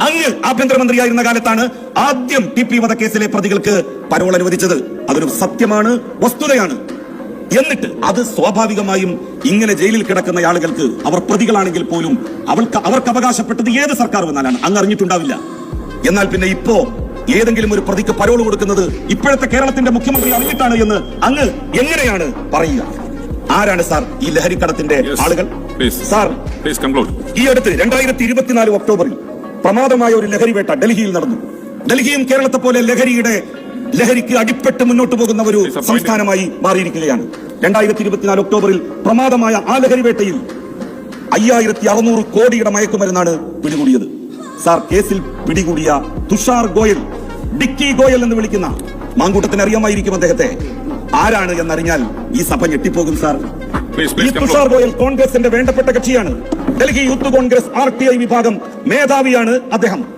അങ്ങ് ആഭ്യന്തരമന്ത്രിയായിരുന്ന കാലത്താണ് ആദ്യം TP വധക്കേസിലെ പ്രതികൾക്ക് പരോൾ അനുവദിച്ചത്. അതൊരു സത്യമാണ്, വസ്തുതയാണ്. എന്നിട്ട് അത് സ്വാഭാവികമായും ഇങ്ങനെ ജയിലിൽ കിടക്കുന്ന ആളുകൾക്ക്, അവർ പ്രതികളാണെങ്കിൽ പോലും അവർക്ക് അവകാശപ്പെട്ടത് ഏത് സർക്കാർ വന്നാലാണ് അങ്ങ് അറിഞ്ഞിട്ടുണ്ടാവില്ല. എന്നാൽ പിന്നെ ഇപ്പോ ഏതെങ്കിലും ഒരു പ്രതിക്ക് പരോൾ കൊടുക്കുന്നത് ഇപ്പോഴത്തെ കേരളത്തിന്റെ മുഖ്യമന്ത്രി അറിഞ്ഞിട്ടാണ് എന്ന് അങ്ങ് എങ്ങനെയാണ് പറയുക? ആരാണ് സാർ ഈ ലഹരിക്കടത്തിന്റെ ആളുകൾ? സാർ, ഈ അടുത്ത് 2024 ഒക്ടോബറിൽ പ്രമാദമായ ഒരു ലഹരിവേട്ട ഡൽഹിയിൽ നടന്നു. ഡൽഹിയും കേരളത്തെ പോലെ ലഹരിക്ക് അടിപ്പെട്ട് മുന്നോട്ട് പോകുന്ന ഒരു സംസ്ഥാനമായി മാറിയിരിക്കുകയാണ്. 2024 ഒക്ടോബറിൽ പ്രമാദമായ ആ ലഹരിവേട്ടയിൽ 5600 കോടിയുടെ മയക്കുമരുന്നാണ് പിടികൂടിയത്. സാർ, കേസിൽ പിടികൂടിയ തുഷാർ ഗോയൽ, ഡിക്കി ഗോയൽ എന്ന് വിളിക്കുന്ന, മാങ്കൂട്ടത്തിന് അറിയാമായിരിക്കും അദ്ദേഹത്തെ, ആരാണ് എന്നറിഞ്ഞാൽ ഈ സഭ ഞെട്ടിപ്പോകും സാർ. ഈ തുഷാർ ഗോയൽ കോൺഗ്രസിന്റെ വേണ്ടപ്പെട്ട കക്ഷിയാണ്. ഡൽഹി യൂത്ത് കോൺഗ്രസ് RTI വിഭാഗം മേധാവിയാണ് അദ്ദേഹം.